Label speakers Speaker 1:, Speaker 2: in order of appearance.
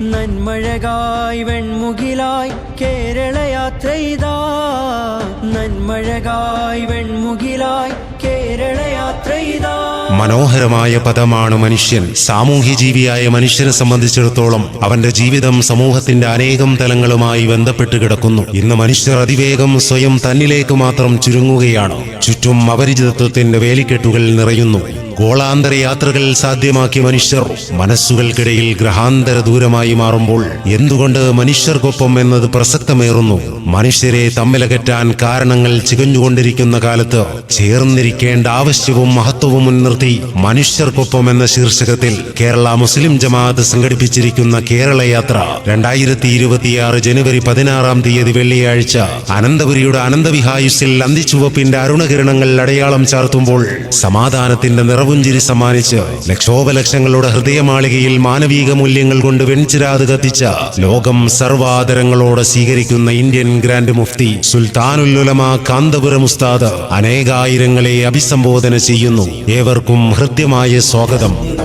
Speaker 1: നന്മഴകായി വെൺമുകിലായി കേരളയാത്രയിതാ നന്മഴകായി വെൺമുകിലായി കേരളയാത്രയിതാ.
Speaker 2: മനോഹരമായ പദമാണ് മനുഷ്യൻ. സാമൂഹ്യ ജീവിയായ മനുഷ്യനെ സംബന്ധിച്ചിടത്തോളം അവന്റെ ജീവിതം സമൂഹത്തിന്റെ അനേകം തലങ്ങളുമായി ബന്ധപ്പെട്ട് കിടക്കുന്നു. ഇന്ന് മനുഷ്യർ അതിവേഗം സ്വയം തന്നിലേക്ക് മാത്രം ചുരുങ്ങുകയാണ്. ചുറ്റും അപരിചിതത്വത്തിന്റെ വേലിക്കെട്ടുകൾ നിറയുന്നു. ഗോളാന്തര യാത്രകൾ സാധ്യമാക്കിയ മനുഷ്യർ മനസ്സുകൾക്കിടയിൽ ഗ്രഹാന്തര ദൂരമായി മാറുമ്പോൾ എന്തുകൊണ്ട് മനുഷ്യർക്കൊപ്പം എന്നത് പ്രസക്തമേറുന്നു. മനുഷ്യരെ തമ്മിലകറ്റാൻ കാരണങ്ങൾ ചികഞ്ഞുകൊണ്ടിരിക്കുന്ന കാലത്ത് ചേർന്നിരിക്കേണ്ട ആവശ്യവും മഹത്വവും മുൻനിർത്തി മനുഷ്യർക്കൊപ്പം എന്ന ശീർഷകത്തിൽ കേരള മുസ്ലിം ജമാഅത്ത് സംഘടിപ്പിച്ചിരിക്കുന്ന കേരള യാത്ര 2026 ജനുവരി 16 വെള്ളിയാഴ്ച അനന്തപുരിയുടെ അനന്തവിഹായുസിൽ അന്തിച്ചുവപ്പിന്റെ അരുണകിരണങ്ങൾ അടയാളം ചാർത്തുമ്പോൾ സമാധാനത്തിന്റെ നിറവുഞ്ചിരി സമ്മാനിച്ച് ലക്ഷോപലക്ഷങ്ങളുടെ ഹൃദയമാളികയിൽ മാനവീക മൂല്യങ്ങൾ കൊണ്ട് വെൺചിരാത് കത്തിച്ച ലോകം സർവാദരങ്ങളോടെ സ്വീകരിക്കുന്ന ഇന്ത്യൻ ഗ്രാൻഡ് മുഫ്തി സുൽത്താനുൽ ഉലമ കാന്തപുരം ഉസ്താദ് അനേകായിരങ്ങളെ അഭിസംബോധന ചെയ്യുന്നു. ഏവർക്കും ഹൃദ്യമായ സ്വാഗതം.